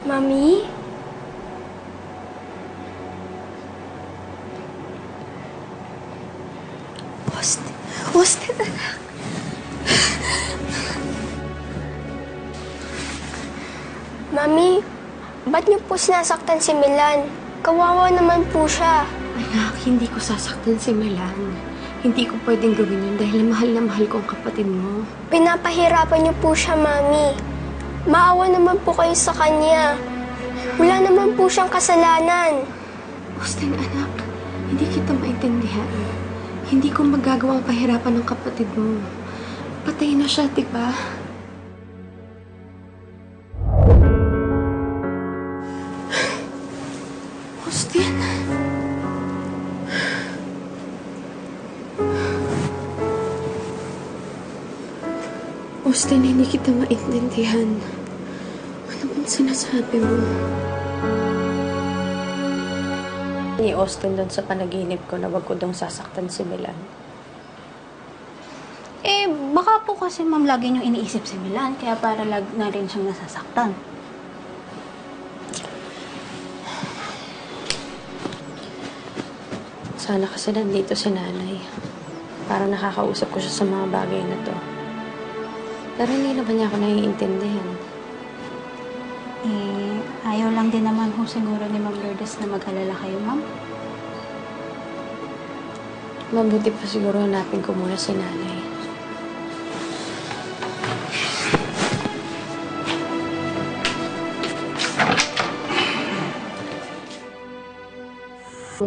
Mami? Austin, anak. Mami, ba't niyo po sinasaktan si Milan? Kawawa naman po siya. Anak, hindi ko sasaktan si Milan. Hindi ko pwedeng gawin yun dahil mahal na mahal ko ang kapatid mo. Pinapahirapan niyo po siya, Mami. Maawa naman po kayo sa kanya. Wala naman po siyang kasalanan. Austin, anak, hindi kita maintindihan. Hindi ko magagawang pahirapan ng kapatid mo. Patay na siya, diba? Austin. Austin, hindi kita maintindihan. Ano bang sinasabi mo? Ni Austin doon sa panaginip ko na wag ko dong sasaktan si Milan. Baka po kasi ma'am lagi niyong iniisip si Milan, kaya para na rin siyang nasasaktan. Sana kasi nandito si nanay. Para nakakausap ko siya sa mga bagay na to. Pero hindi naman niya ako naiintindihan. Ayaw lang din naman ho siguro ni Ma'am Lourdes na mag-alala kayo, ma'am. Mabuti pa siguro hanapin ko muna si nanay.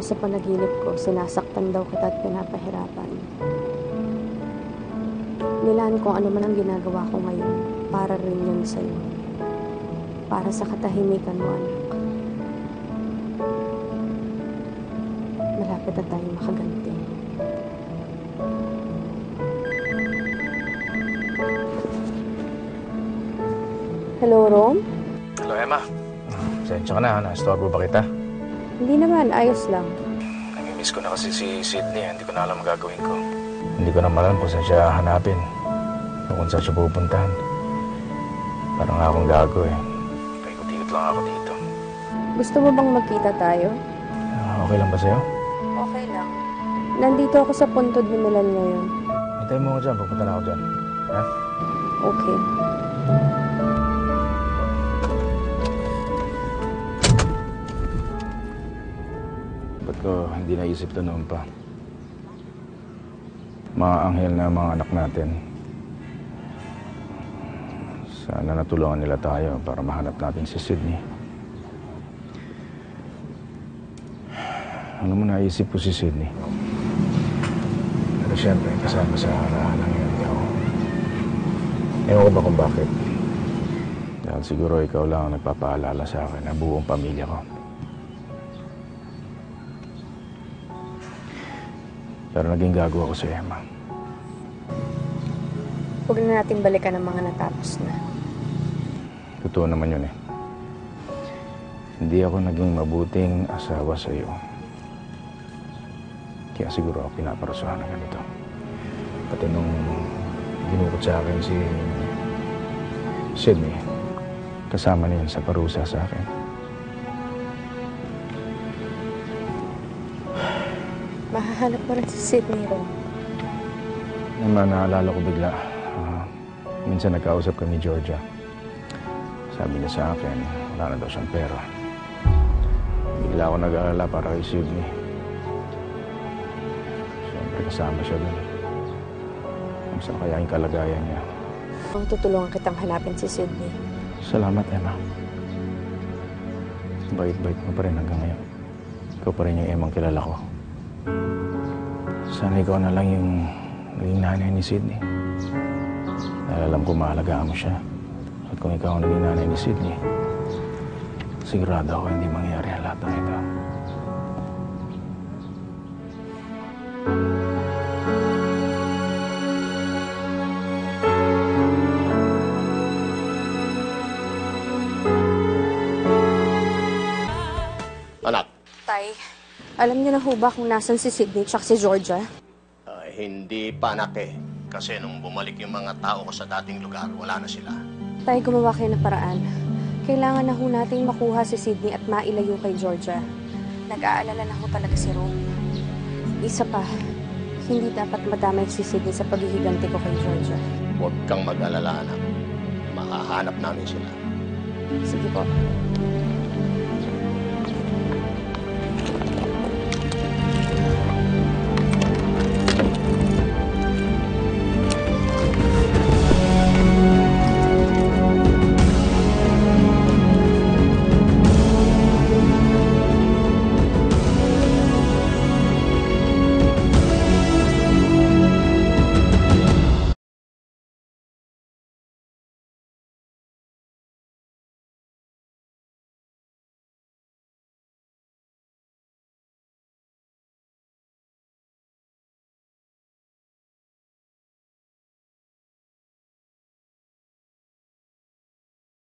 Sa panaginip ko, sinasaktan daw kita at pinapahirapan. Milan, kung ano man ang ginagawa ko ngayon, para rin yun sa'yo. Para sa katahimikan mo, anak. Malapit na tayo makaganti. Hello, Rom? Hello, Emma. Pasensya ka na, na-istorbo ba kita? Hindi naman, ayos lang. Namimiss ko na kasi si Sydney, hindi ko na alam ang gagawin ko. Hindi ko naman alam kung saan siya hanapin, kung saan siya pupuntahan. Parang akong gago eh. Paikot-ikot lang ako dito. Gusto mo bang magkita tayo? Okay lang ba sa'yo? Okay lang. Nandito ako sa puntod ni Milan ngayon. Hintayin mo ako dyan, pupunta na ako dyan. Ha? Okay. Ba't ko hindi naisip to noon pa? Mga anghel na mga anak natin. Sana natulungan nila tayo para mahanap natin si Sydney. Ano mo naisip ko si Sydney? Pero siyempre, kasama sa harahanan ngayon niya ako. Ewan ko ba kung bakit? Dahil siguro ikaw lang ang nagpapaalala sa akin na buong pamilya ko. Pero naging gago ako sa Emma. Huwag na natin balikan ang mga natapos na. Totoo naman yun eh. Hindi ako naging mabuting asawa sa iyo. Kaya siguro ako pinaparusahan ng ganito. Pati nung ginukot sa akin si Sydney, kasama niya sa parusa sa akin. Mahahanap mo rin si Sydney, Ron. Naman, naalala ko bigla. Minsan nagkausap kami ni Georgia. Sabi niya sa akin, wala na daw siyang pera. Bigla ako nag-aalala para kay Sydney. Siyempre kasama siya dun. Kung saan kaya yung kalagayan niya. Tutulungan kitang hanapin si Sydney. Salamat, Emma. Bait-bait mo pa rin hanggang ngayon. Ikaw pa rin yung Emmang kilala ko. Sana ikaw na lang yung naging nanay ni Sydney. Dahil alam ko mahalagaan mo siya. At kung ikaw ang naging nanay ni Sydney, sigurado ako hindi mangyayari ang lahat ng ito. Anak. Tay, alam niyo na ho ba kung nasan si Sydney at si Georgia? Hindi pa, anak eh. Kasi nung bumalik yung mga tao ko sa dating lugar, wala na sila. Tay, gumawa kayo ng paraan. Kailangan na ho nating makuha si Sydney at mailayo kay Georgia. Nag-aalala na ho talaga si Rome. Isa pa, hindi dapat madamay si Sydney sa paghihiganti ko kay Georgia. Huwag kang mag-alala, anak. Makahanap namin sila. Sige po.